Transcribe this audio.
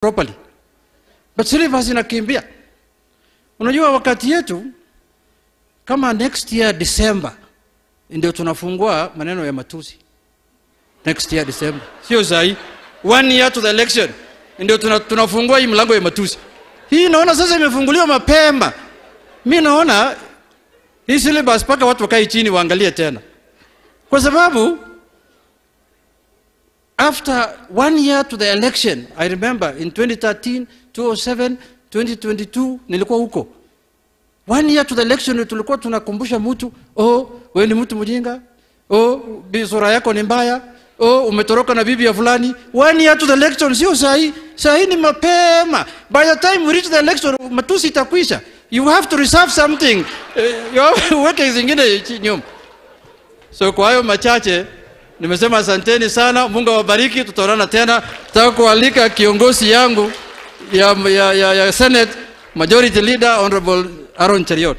properly. But syllabus inakimbia. Unajua wakati yetu kama next year December ndio tunafungua maneno ya Matusi. Next year December. Sio sahi. 1 year to the election ndio tunafungua hii mlango ya Matusi. Hii naona sasa imefunguliwa mapema. Mimi naona hii syllabus paka watu wakae chini waangalie tena. Kwa sababu after 1 year to the election, I remember in 2013, 2007, 2022 nilikuwa huko. 1 year to the election tulikuwa tunakumbusha mtu, wewe ni mtu mjinga, sura yako ni mbaya, umetoroka na bibi ya fulani. 1 year to the election sio sahi. Sahi ni mapema. By the time we reach the election, Matusi itakwisha. You have to reserve something. You have weke zingine nyuma. So kwa hayo machache nimesema asanteni sana. Mungu awabariki. Tutaonana tena. Nataka kualika kiongozi yangu ya Senate Majority Leader Honorable Aaron Cheriot.